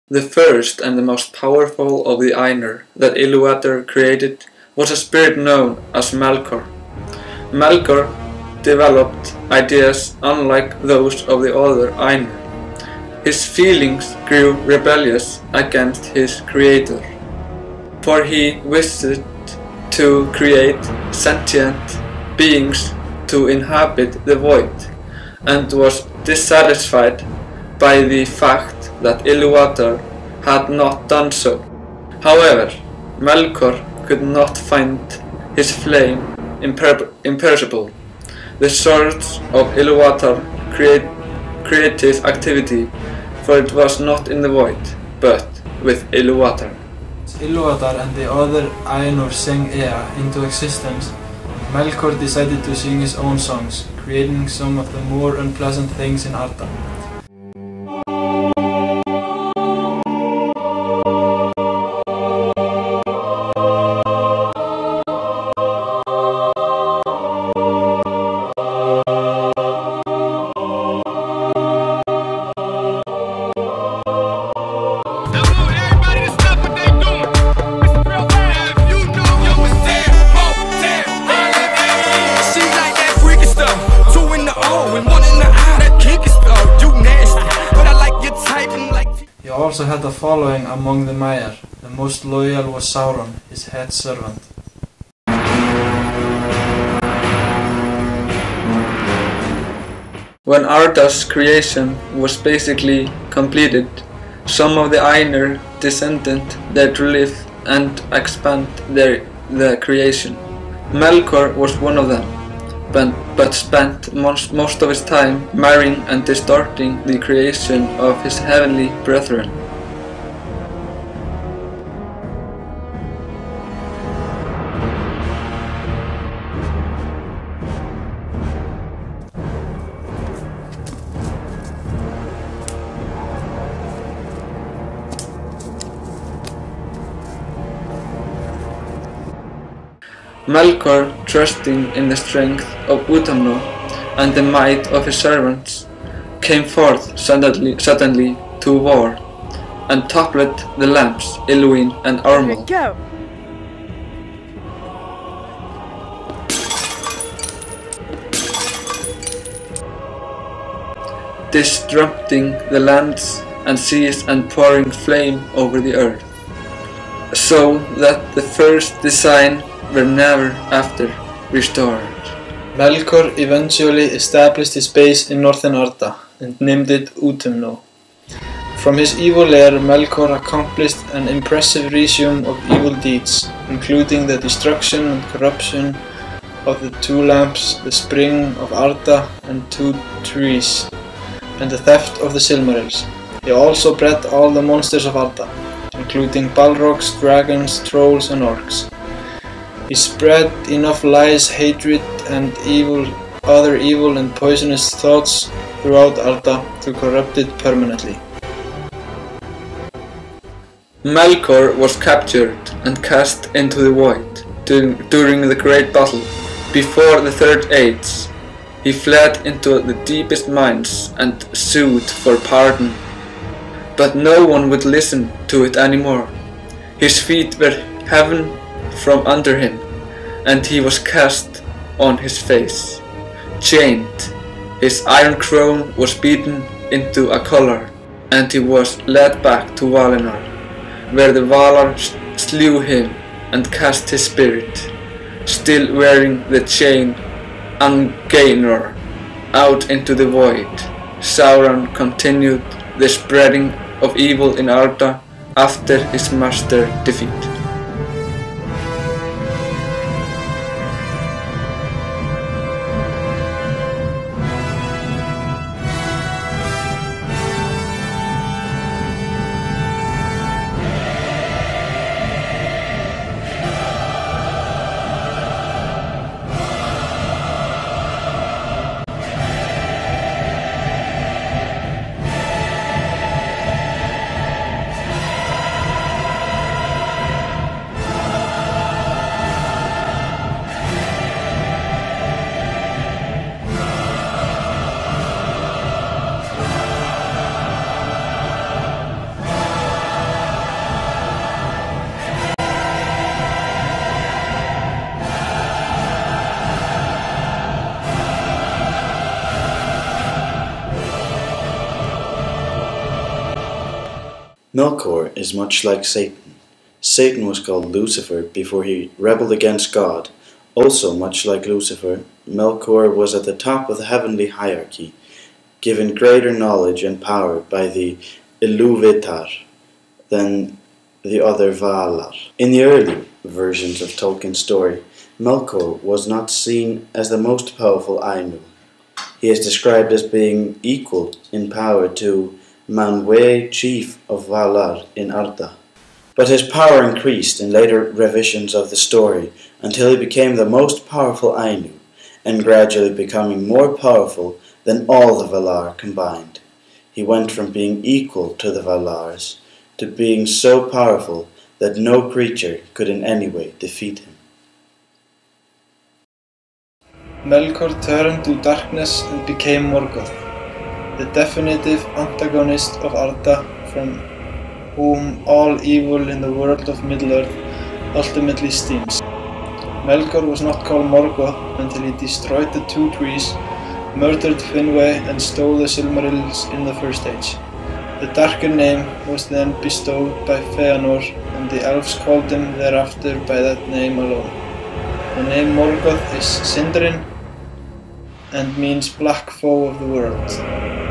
The first and the most powerful of the Ainur that Ilúvatar created was a spirit known as Melkor. Melkor developed ideas unlike those of the other Ainur. His feelings grew rebellious against his creator, for he wished to create sentient beings to inhabit the void, and was dissatisfied by the fact that Ilúvatar had not done so. However, Melkor could not find his flame imperishable. The source of Ilúvatar creative activity, for it was not in the void, but with Ilúvatar. Ilúvatar and the other Ainur sang Ea into existence, Melkor decided to sing his own songs, creating some of the more unpleasant things in Arda. He also had a following among the Maiar. The most loyal was Sauron, his head servant. When Arda's creation was basically completed, some of the Ainur descended there to live and expand the creation. Melkor was one of them, but spent most of his time marring and distorting the creation of his heavenly brethren. Melkor, trusting in the strength of Utamno and the might of his servants, came forth suddenly to war, and toppled the lamps Illuin and Armel. Disrupting the lands and seas and pouring flame over the earth, so that the first design were never after restored. Melkor eventually established his base in northern Arda and named it Utumno. From his evil lair, Melkor accomplished an impressive resume of evil deeds, including the destruction and corruption of the 2 lamps, the spring of Arda and 2 trees, and the theft of the Silmarils. He also bred all the monsters of Arda, including Balrogs, dragons, trolls and orcs. He spread enough lies, hatred and other evil and poisonous thoughts throughout Arda to corrupt it permanently. Melkor was captured and cast into the void during the Great Battle. Before the Third Age, he fled into the deepest mines and sued for pardon, but no one would listen to it anymore. His feet were heaven from under him, and he was cast on his face, chained. His iron crown was beaten into a collar, and he was led back to Valinor, where the Valar slew him and cast his spirit, still wearing the chain Angainor, out into the void. Sauron continued the spreading of evil in Arda after his master defeat. Melkor is much like Satan. Satan was called Lucifer before he rebelled against God. Also, much like Lucifer, Melkor was at the top of the heavenly hierarchy, given greater knowledge and power by the Iluvatar than the other Valar. In the early versions of Tolkien's story, Melkor was not seen as the most powerful Ainu. He is described as being equal in power to Manwë, chief of Valar in Arda. But his power increased in later revisions of the story until he became the most powerful Ainu, and gradually becoming more powerful than all the Valar combined. He went from being equal to the Valars to being so powerful that no creature could in any way defeat him. Melkor turned to darkness and became Morgoth, the definitive antagonist of Arda, from whom all evil in the world of Middle-earth ultimately stems. Melkor was not called Morgoth until he destroyed the two trees, murdered Finwë, and stole the Silmarils in the First Age. The darker name was then bestowed by Feanor, and the elves called him thereafter by that name alone. The name Morgoth is Sindrin and means black foe of the world.